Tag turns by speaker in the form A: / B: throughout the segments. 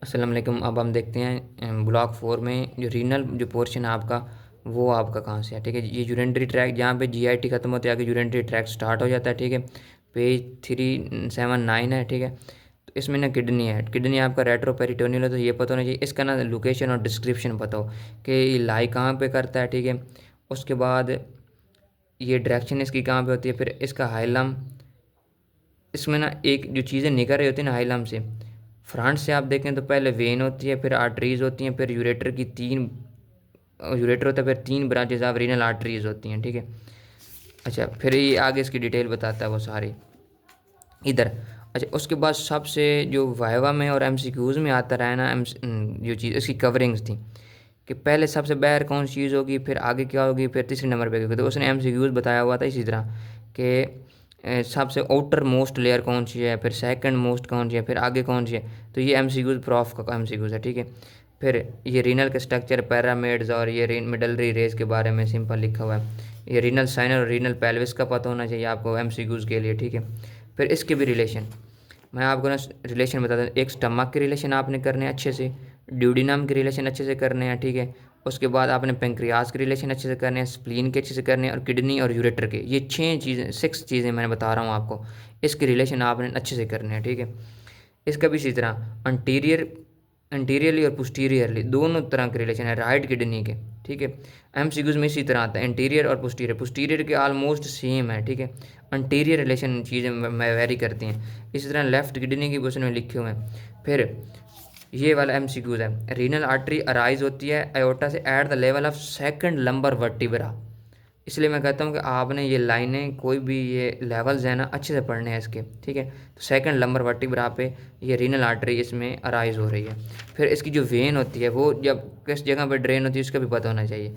A: अस्सलाम वालेकुम। अब हम देखते हैं ब्लॉक 4 में जो रीनल जो पोर्शन है आपका, वो आपका कहाँ से है। ठीक है, ये यूरिनरी ट्रैक जहाँ पे जीआईटी खत्म होते है आगे यूरिनरी ट्रैक स्टार्ट हो जाता है। ठीक है, पेज 379 है। ठीक है, तो इसमें ना किडनी है। किडनी आपका रेट्रोपेरिटोनियल है, तो ये पता होना चाहिए। इसका ना लोकेशन और डिस्क्रिप्शन पता हो कि ये लाई कहाँ पे करता है। ठीक है, उसके बाद ये डायरेक्शन इसकी कहाँ पे होती है। फिर इसका हाइलम, इसमें ना एक जो चीज़ें निकल रही होती है ना हाइलम से, फ्रंट से आप देखें तो पहले वेन होती है, फिर आर्टरीज होती हैं, फिर यूरेटर की तीन यूरेटर होता है, फिर तीन ब्रांचेज ऑफ रीनल आर्टरीज होती हैं। ठीक है, अच्छा फिर ये आगे इसकी डिटेल बताता है वो सारी इधर। अच्छा, उसके बाद सबसे जो वाइवा में और एमसीक्यूज़ में आता रहा है ना, जो चीज़ इसकी कवरिंग्स थी कि पहले सबसे बाहर कौन सी चीज़ होगी, फिर आगे क्या होगी, फिर तीसरे नंबर पे क्या होगी। तो उसने एमसीक्यूज़ बताया हुआ था इसी तरह कि सबसे आउटर मोस्ट लेयर कौन सी है, फिर सेकंड मोस्ट कौन सी है, फिर आगे कौन सी है। तो ये एमसीक्यूज़ प्रॉफ का एमसीक्यूज़ है। ठीक है, फिर ये रीनल के स्ट्रक्चर पैरामिड्स और ये मिडलरी रेज के बारे में सिंपल लिखा हुआ है। ये रीनल साइनर और रीनल पेल्विस का पता होना चाहिए आपको एमसीक्यूज़ के लिए। ठीक है, फिर इसके भी रिलेशन मैं आपको ना रिलेशन बताता हूँ। एक स्टमक के रिलेशन आपने करने हैं अच्छे से, ड्यूडिनम के रिलेशन अच्छे से करने हैं। ठीक है, उसके बाद आपने पेंक्रियाज के रिलेशन अच्छे से करने हैं, स्प्लीन के अच्छे से करने हैं, और किडनी और यूरेटर के, ये 6 चीज़ें मैंने बता रहा हूँ आपको, इसके रिलेशन आपने अच्छे से करने हैं। ठीक है, इसका भी इसी तरह एंटीरियरली और पोस्टीरियरली दोनों तरह के रिलेशन है राइट किडनी के। ठीक है, एमसीक्यूज में इसी तरह आता है एंटीरियर और पोस्टीरियर के ऑलमोस्ट सेम है। ठीक है, एंटीरियर रिलेशन चीज़ें वेरी करती हैं। इसी तरह लेफ्ट किडनी की क्वेश्चन में लिखे हुए हैं। फिर ये वाला एमसीक्यूज है, रीनल आर्टरी अराइज होती है अयोटा से at the level of second lumbar vertebra. इसलिए मैं कहता हूँ कि आपने ये लाइनें कोई भी ये लेवल्स हैं ना अच्छे से पढ़ने हैं इसके। ठीक है, तो सेकंड लंबर वर्टिब्रा पे ये रीनल आर्टरी इसमें अराइज हो रही है। फिर इसकी जो वेन होती है वो जब किस जगह पे ड्रेन होती है उसका भी पता होना चाहिए।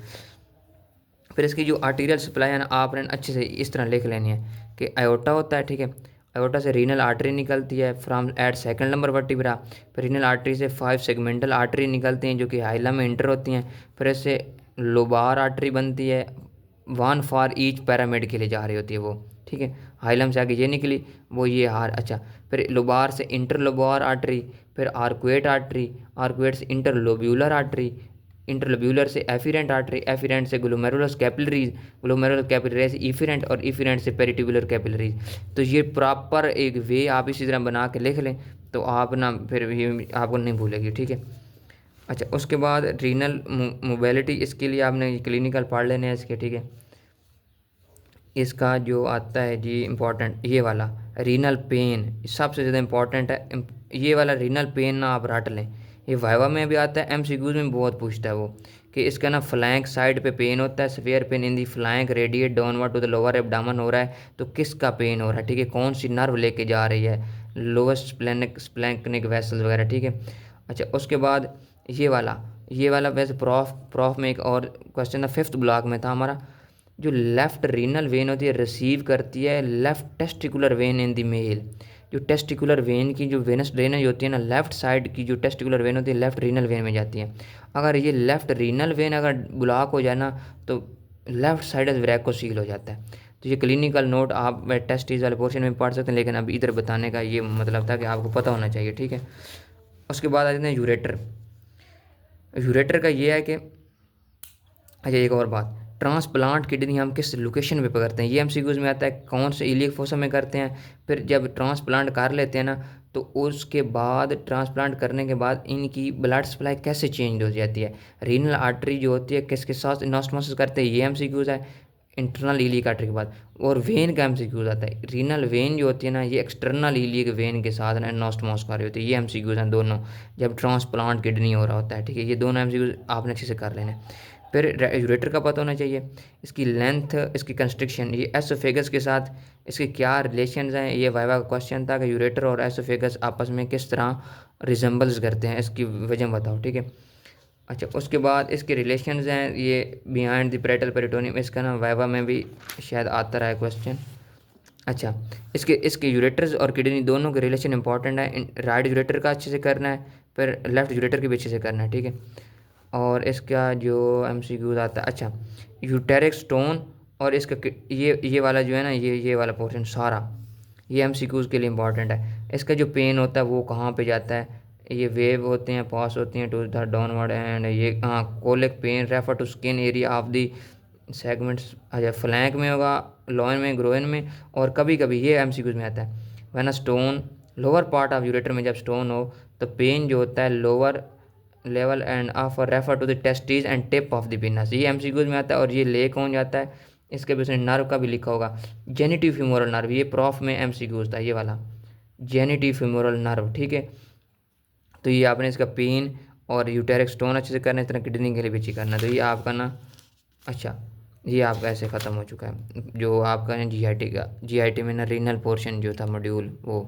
A: फिर इसकी जो आर्टीरियल सप्लाई है ना आपने अच्छे से इस तरह लिख लेनी है कि अयोटा होता है। ठीक है, अयोटा से रीनल आर्टरी निकलती है from eight second number vertebra. फिर रीनल आर्टरी से 5 सेगमेंटल आर्टरी निकलती हैं जो कि हाइला में इंटर होती हैं। फिर इससे लोबार आर्टरी बनती है, वन फॉर ईच पैरामिड के लिए जा रही होती है वो। ठीक है, हाइलम से आगे ये निकली, वो ये हार। अच्छा, फिर लोबार से इंटरलोबार आर्टरी, फिर आर्कुएट आर्टरी, आर्कुएट से इंटरलोब्यूलर आर्टरी, इंटरलोब्यूलर से एफिरेंट आर्टरी, एफिरेंट से ग्लोमेरुलस कैपिलरीज, ग्लोमेरुलस कैपिलरीज से इफिरेंट, और इफिरेंट से पेरिट्यूबुलर कैपिलरीज। तो ये प्रॉपर एक वे आप इसी तरह बना के लिख लें तो आप ना फिर ये आपको नहीं भूलेगी। ठीक है, अच्छा उसके बाद रीनल मोबिलिटी, इसके लिए आपने क्लिनिकल पढ़ लेने हैं इसके। ठीक है, इसका जो आता है जी इम्पोर्टेंट ये वाला रीनल पेन सबसे ज़्यादा इम्पोर्टेंट है। ये वाला रीनल पेन ना आप रट लें, ये वाइवा में भी आता है, एमसीक्यूज में बहुत पूछता है वो कि इसका ना फ्लैंक साइड पे पेन होता है, severe pain in the flank radiate downward to the lower abdomen हो रहा है। तो किसका पेन हो रहा है। ठीक है, कौन सी नर्व लेके जा रही है, लोअस्ट स्प्लैंकनिक वेसल्स वगैरह। ठीक है, अच्छा उसके बाद ये वाला वैसे प्रॉफ में एक और क्वेश्चन था, फिफ्थ ब्लॉक में था हमारा। जो लेफ़्ट रीनल वेन होती है रिसीव करती है left testicular vein in the male. जो टेस्टिकुलर वेन की जो वेनस ड्रेनेज होती है ना, लेफ़्ट साइड की जो टेस्टिकुलर वेन होती है लेफ़्ट रीनल वेन में जाती है। अगर ये लेफ़्ट रीनल वेन अगर ब्लॉक हो जाए ना तो लेफ़्ट साइड वैकोसील हो जाता है। तो ये क्लिनिकल नोट आप टेस्टिस वाले पोर्शन में पढ़ सकते हैं, लेकिन अब इधर बताने का ये मतलब था कि आपको पता होना चाहिए। ठीक है, उसके बाद आ जाते हैं यूरेटर। यूरेटर का ये है कि अच्छा एक और बात, ट्रांसप्लांट किडनी हम किस लोकेशन पे करते हैं, ये एमसीक्यूज में आता है। कौन से इलियक फोसा में करते हैं। फिर जब ट्रांसप्लांट कर लेते हैं ना तो उसके बाद ट्रांसप्लांट करने के बाद इनकी ब्लड सप्लाई कैसे चेंज हो जाती है, रीनल आर्टरी जो होती है किसके साथ इनास्मोसिस करते हैं, ये एमसीक्यूज है इंटरनल इलियक आर्टरी के बाद। और वेन का एमसीक्यूज आता है, रीनल वेन जो होती है ना ये एक्सटर्नल इलियक वेन के साथ ना इनास्मोस कर रही होती है। ये एमसीक्यूज हैं दोनों जब ट्रांसप्लांट किडनी हो रहा होता है। ठीक है, ये दोनों एमसीक्यूज आपने अच्छे से कर लेने हैं। फिर यूरेटर का पता होना चाहिए, इसकी लेंथ, इसकी कंस्ट्रक्शन, ये एसोफेगस के साथ इसके क्या रिलेशंस हैं। ये वाइवा का क्वेश्चन था कि यूरेटर और एसोफेगस आपस में किस तरह रिजेंबल्स करते हैं, इसकी वजह बताओ। ठीक है, अच्छा उसके बाद इसके रिलेशंस हैं ये बिहाइंड द पेरेटल पेरिटोनियम, इसका ना वाइवा में भी शायद आता रहा है क्वेश्चन। अच्छा, इसके इसके यूरेटर्स और किडनी दोनों के रिलेशन इंपॉर्टेंट है। राइट यूरेटर का अच्छे से करना है, फिर लेफ्ट यूरेटर के भी अच्छे से करना है। ठीक है, और इसका जो एमसीक्यूज आता है, अच्छा यूटेरिक स्टोन और इसका ये वाला जो है ना ये वाला पोर्शन सारा ये एमसीक्यूज के लिए इंपॉर्टेंट है। इसका जो पेन होता है वो कहाँ पे जाता है, ये वेव होते हैं, पास होती हैं टू द डाउनवर्ड एंड ये colic pain refer to skin area of the segments. अच्छा, फ्लैंक में होगा, लॉइन में, ग्रोइन में, और कभी कभी ये एमसीक्यूज में आता है when a stone lower part of ureter में जब स्टोन हो तो पेन जो होता है lower level end of refer to the testis and tip of the penis. ये एमसीक्यूज में आता है और ये ले कौन जाता है, इसके बीच में नर्व का भी लिखा होगा, जेनिटिव फ्यूमोरल नर्व। ये प्रॉफ में एमसीक्यूज था ये वाला, जेनिटिव फ्यूमोरल नर्व, ठीक है। तो ये आपने इसका पेन और यूटेरिक स्टोन अच्छे से करना है, इस तरह किडनी के लिए भी अच्छी करना है। तो ये आपका ना, अच्छा, ये आपका ऐसे ख़त्म हो चुका है जो आपका ना जीआईटी का, जीआईटी में ना रीनल पोर्शन जो था मॉड्यूल वो।